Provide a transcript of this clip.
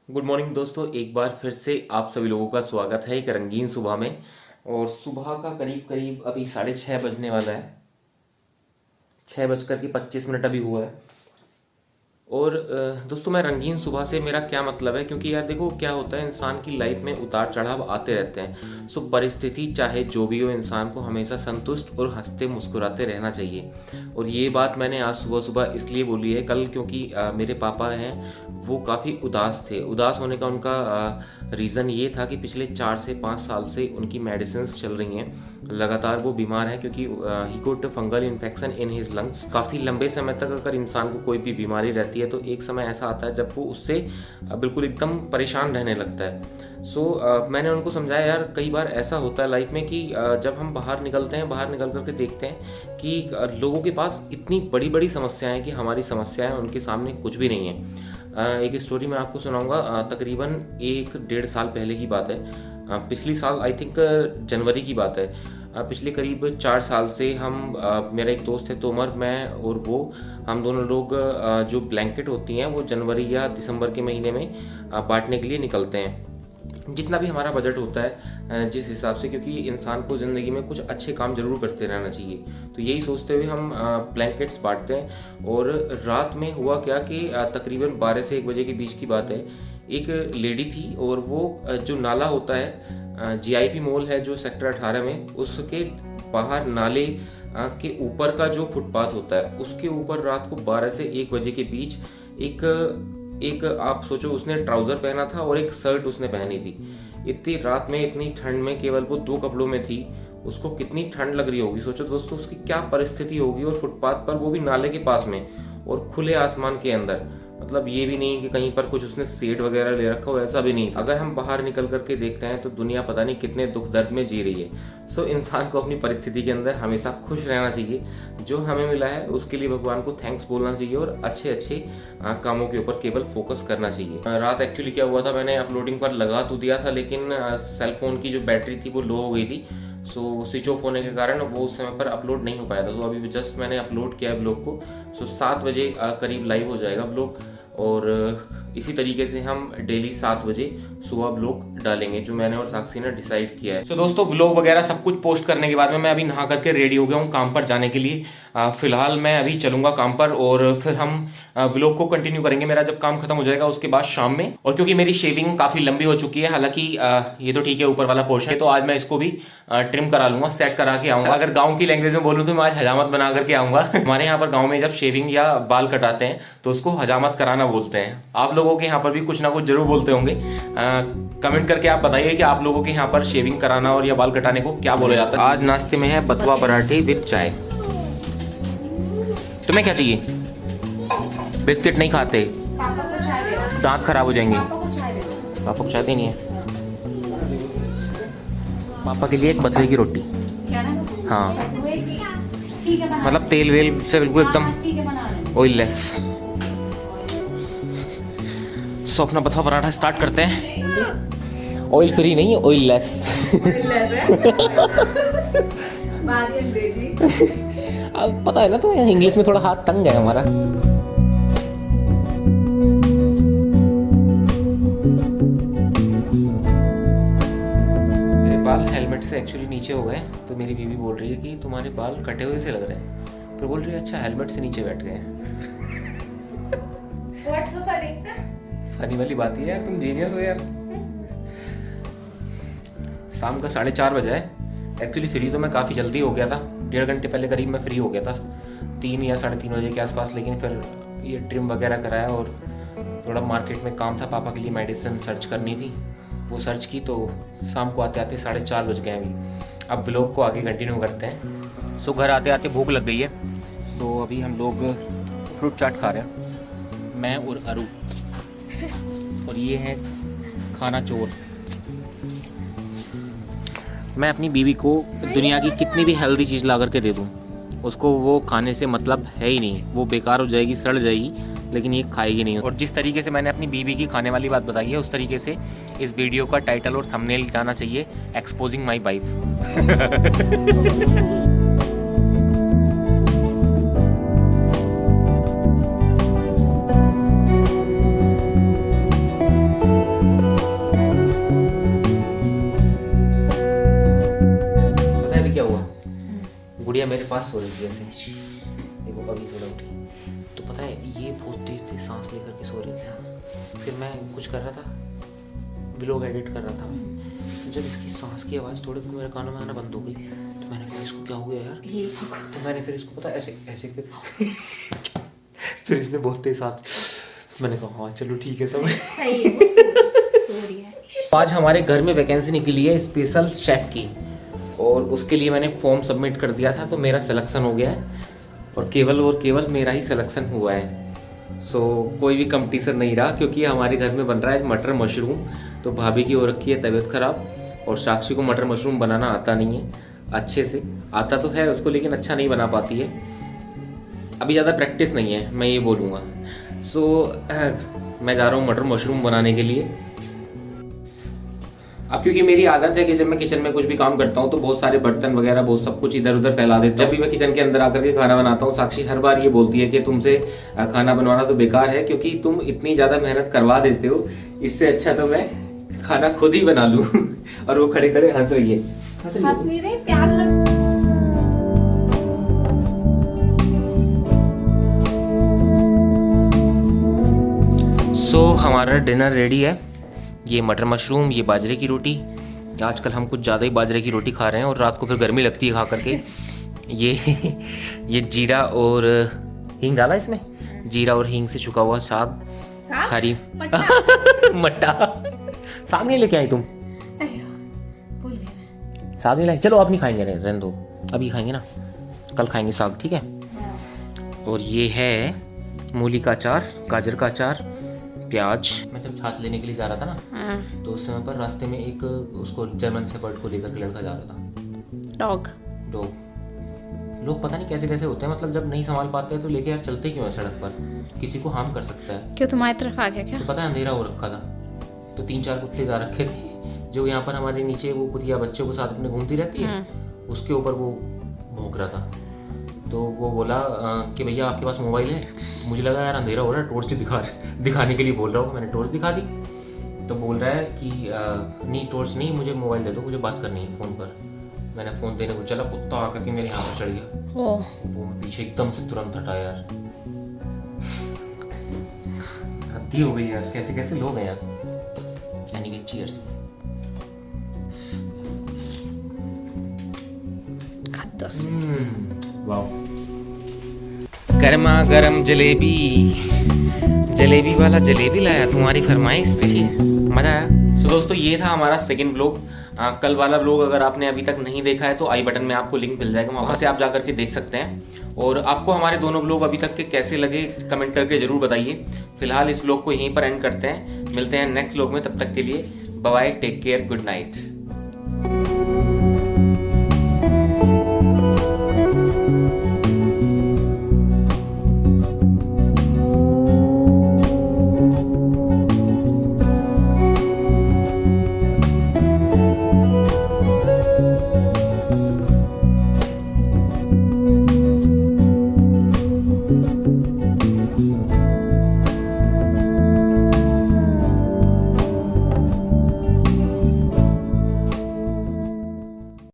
Good morning दोस्तों, एक बार फिर से आप सभी लोगों का स्वागत है एक रंगीन सुबह में। और सुबह का करीब करीब अभी 6:30 बजने वाला है। 6:25 अभी हुआ है। और दोस्तों, मैं रंगीन सुबह से मेरा क्या मतलब है, क्योंकि यार देखो क्या होता है, इंसान की लाइफ में उतार चढ़ाव आते रहते हैं। सो परिस्थिति चाहे जो भी हो, इंसान को हमेशा संतुष्ट और हंसते मुस्कुराते रहना चाहिए। और ये बात मैंने आज सुबह सुबह इसलिए बोली है कल, क्योंकि मेरे पापा हैं वो काफ़ी उदास थे। उदास होने का उनका रीज़न ये था कि पिछले 4 से 5 साल से उनकी मेडिसिन्स चल रही हैं, लगातार वो बीमार है, क्योंकि he got fungal infection in his lungs. काफ़ी लंबे समय तक अगर इंसान को कोई भी बीमारी रहती है तो एक समय ऐसा आता है जब वो उससे बिल्कुल एकदम परेशान रहने लगता है। मैंने उनको समझाया यार, कई बार ऐसा होता है लाइफ में कि जब हम बाहर निकलते हैं, बाहर निकल करके देखते हैं कि लोगों के पास इतनी बड़ी बड़ी समस्याएं हैं कि हमारी समस्याएं उनके सामने कुछ भी नहीं है। एक स्टोरी मैं आपको सुनाऊंगा। तकरीबन 1-1.5 साल पहले की बात है। पिछली साल आई थिंक जनवरी की बात है। पिछले करीब 4 साल से हम मेरा एक दोस्त है तोमर, मैं और वो, हम दोनों लोग जो ब्लैंकेट होती हैं वो जनवरी या दिसंबर के महीने में बांटने के लिए निकलते हैं। जितना भी हमारा बजट होता है जिस हिसाब से, क्योंकि इंसान को ज़िंदगी में कुछ अच्छे काम जरूर करते रहना चाहिए, तो यही सोचते हुए हम ब्लैंकेट्स बांटते हैं। और रात में हुआ क्या कि तकरीबन 12 से 1 बजे के बीच की बात है। एक लेडी थी और वो जो नाला होता है, जीआईपी मॉल है जो सेक्टर 18 में, उसके बाहर नाले के ऊपर का जो फुटपाथ होता है उसके ऊपर रात को 12 से 1 बजे के बीच एक आप सोचो, उसने ट्राउजर पहना था और एक शर्ट उसने पहनी थी। इतनी रात में इतनी ठंड में केवल वो 2 कपड़ों में थी, उसको कितनी ठंड लग रही होगी सोचो दोस्तों, उसकी क्या परिस्थिति होगी। और फुटपाथ पर, वो भी नाले के पास में और खुले आसमान के अंदर। मतलब ये भी नहीं कि कहीं पर कुछ उसने शेड वगैरह ले रखा हो, ऐसा भी नहीं। अगर हम बाहर निकल करके देखते हैं तो दुनिया पता नहीं कितने दुख दर्द में जी रही है। इंसान को अपनी परिस्थिति के अंदर हमेशा खुश रहना चाहिए। जो हमें मिला है उसके लिए भगवान को थैंक्स बोलना चाहिए और अच्छे अच्छे कामों के ऊपर केवल फोकस करना चाहिए। रात एक्चुअली क्या हुआ था, मैंने अपलोडिंग पर लगा तो दिया था, लेकिन सेल फोन की जो बैटरी थी वो लो हो गई थी। स्विच ऑफ होने के कारण वो उस समय पर अपलोड नहीं हो पाया था। तो अभी जस्ट मैंने अपलोड किया है ब्लॉग को। 7 बजे करीब लाइव हो जाएगा ब्लॉग। और इसी तरीके से हम डेली 7 बजे सुबह ब्लॉग डालेंगे, जो मैंने और साक्षी ने डिसाइड किया है। दोस्तों, ब्लॉग वगैरह सब कुछ पोस्ट करने के बाद में मैं अभी नहा करके रेडी हो गया हूँ काम पर जाने के लिए। फिलहाल मैं अभी चलूंगा काम पर और फिर हम ब्लॉग को कंटिन्यू करेंगे मेरा जब काम खत्म हो जाएगा उसके बाद शाम में। और क्योंकि मेरी शेविंग काफी लंबी हो चुकी है, हालांकि ये तो ठीक है ऊपर वाला पोर्शन है, तो आज मैं इसको भी ट्रिम करा लूंगा, सेट करा के आऊंगा। अगर गाँव की लैंग्वेज में बोलूँ तो मैं आज हजामत बना करके आऊंगा। हमारे यहाँ पर गाँव में जब शेविंग या बाल कटाते हैं तो उसको हजामत कराना बोलते हैं। आप लोगों के यहाँ पर भी कुछ ना कुछ जरूर बोलते होंगे। कमेंट करके आप बताइए कि आप लोगों के यहाँ पर शेविंग कराना और या बाल कटाने को क्या बोला जाता है। आज नाश्ते में है बथुआ पराठे विद चाय। तुम्हें क्या चाहिए? बिस्किट नहीं खाते, दांत खराब हो जाएंगे। पापा को चाहते नहीं है। पापा के लिए एक बथुए की रोटी। हाँ, मतलब तेल वेल से बिल्कुल एकदम ऑयललेस। सो अपना बथुआ पराठा स्टार्ट करते हैं। ऑयल फ्री नहीं, ऑयललेस। अब पता है ना, तो इंग्लिश में थोड़ा हाथ तंग है हमारा। मेरे बाल हेलमेट से एक्चुअली नीचे हो गए, तो मेरी बीवी बोल रही है कि तुम्हारे बाल कटे हुए से लग रहे हैं। फिर बोल रही है अच्छा हेलमेट से नीचे बैठ गए। फनी वाली बात है यार, तुम जीनियस हो यार। शाम का 4:30 बजा है। एक्चुअली फ्री तो मैं काफ़ी जल्दी हो गया था, 1.5 घंटे पहले करीब मैं फ्री हो गया था, 3 या 3:30 बजे के आसपास। लेकिन फिर ये ट्रिम वगैरह कराया और थोड़ा मार्केट में काम था, पापा के लिए मेडिसिन सर्च करनी थी, वो सर्च की, तो शाम को आते आते 4:30 बज गए अभी। अब ब्लॉग को आगे कंटिन्यू करते हैं। घर आते आते भूख लग गई है, अभी हम लोग फ्रूट चाट खा रहे हैं, मैं और अरू। और ये है खाना चोर। मैं अपनी बीवी को दुनिया की कितनी भी हेल्दी चीज़ ला करके दे दूँ, उसको वो खाने से मतलब है ही नहीं। वो बेकार हो जाएगी, सड़ जाएगी, लेकिन ये खाएगी नहीं। और जिस तरीके से मैंने अपनी बीवी की खाने वाली बात बताई है, उस तरीके से इस वीडियो का टाइटल और थंबनेल जाना चाहिए, एक्सपोजिंग माई वाइफ। मेरे पास सो रही थी ऐसे, देखो अभी थोड़ा उठी, तो पता है ये बहुत तेज तेज सांस लेकर के सो रही थी। फिर मैं कुछ कर रहा था, व्लॉग एडिट कर रहा था मैं, तो जब इसकी सांस की आवाज़ थोड़े को मेरे कानों में आना बंद हो गई, तो मैंने कहा इसको क्या हो गया यार, तो मैंने फिर इसको पता ऐसे ऐसे फिर इसने बहुत तेज सांस, मैंने कहा हाँ चलो ठीक है सब सही है, सो रही है। आज हमारे घर में वैकेंसी निकली है स्पेशल शेफ की, और उसके लिए मैंने फॉर्म सबमिट कर दिया था, तो मेरा सिलेक्शन हो गया है और केवल मेरा ही सिलेक्शन हुआ है। सो कोई भी कंपटीशन नहीं रहा, क्योंकि हमारे घर में बन रहा है मटर मशरूम। तो भाभी की हो रखी है तबीयत खराब, और साक्षी को मटर मशरूम बनाना आता नहीं है अच्छे से, आता तो है उसको लेकिन अच्छा नहीं बना पाती है, अभी ज़्यादा प्रैक्टिस नहीं है मैं ये बोलूँगा। सो मैं जा रहा हूँ मटर मशरूम बनाने के लिए। अब क्योंकि मेरी आदत है कि जब मैं किचन में कुछ भी काम करता हूँ तो बहुत सारे बर्तन वगैरह बहुत सब कुछ इधर उधर फैला देता हूँ। जब भी मैं किचन के अंदर आकर के खाना बनाता हूँ, साक्षी हर बार ये बोलती है कि तुमसे खाना बनवाना तो बेकार है, क्योंकि तुम इतनी ज़्यादा मेहनत करवा देते हो, इससे अच्छा तो मैं खाना खुद ही बना लूँ। और वो खड़े खड़े हंस रही है, हंस नहीं रही, प्याज लग। सो हमारा डिनर रेडी है, ये मटर मशरूम, ये बाजरे की रोटी। आजकल हम कुछ ज़्यादा ही बाजरे की रोटी खा रहे हैं और रात को फिर गर्मी लगती है खा करके। ये जीरा और हींग डाला इसमें, जीरा और हींग से छुका हुआ साग, हरी मट्टा। साग नहीं लेके आई तुम? साग नहीं लाई, चलो अब नहीं खाएंगे, रहने दो, अभी खाएंगे ना, कल खाएंगे साग, ठीक है। और ये है मूली का अचार, गाजर का अचार, प्याज। मैं जब छाछ लेने के लिए जा रहा था ना, तो उस समय पर रास्ते में एक उसको जर्मन शेफर्ड को लेकर के लड़का जा रहा था। डॉग लोग पता नहीं कैसे कैसे होते हैं, मतलब जब नहीं संभाल पाते हैं तो लेके यार चलते क्यों है सड़क पर, किसी को हार्म कर सकता है। क्यों तुम्हारी तरफ आ गया क्या? तो पता है अंधेरा हो रखा था, तो 3-4 कुत्ते जा रखे थे, जो यहाँ पर हमारे नीचे वो कुतिया बच्चों के साथ अपने घूमती रहती है, उसके ऊपर वो भौंक रहा था। तो वो बोला कि भैया आपके पास मोबाइल है? मुझे लगा यार अंधेरा हो रहा है, टॉर्च दिखाने के लिए बोल रहा हूँ, मैंने टॉर्च दिखा दी। तो बोल रहा है कि नहीं टॉर्च नहीं, मुझे मोबाइल दे दो, मुझे बात करनी है फ़ोन पर। मैंने फ़ोन देने को चला, कुत्ता आकर के मेरे यहाँ पर चढ़ गया, वो मैं पीछे एकदम से तुरंत हटा यार। हद्दी हो गई यार, कैसे कैसे लोग हैं यार। Anyway cheers. गर्मा गर्म जलेबी, जलेबी वाला जलेबी लाया तुम्हारी फरमाइश पे, मजा आया। सो दोस्तों ये था हमारा सेकंड व्लॉग। कल वाला व्लॉग अगर आपने अभी तक नहीं देखा है तो आई बटन में आपको लिंक मिल जाएगा, वहाँ से आप जाकर के देख सकते हैं। और आपको हमारे दोनों व्लॉग अभी तक के कैसे लगे कमेंट करके जरूर बताइए। फिलहाल इस व्लॉग को यहीं पर एंड करते हैं, मिलते हैं नेक्स्ट व्लॉग में, तब तक के लिए bye bye, take care, good night.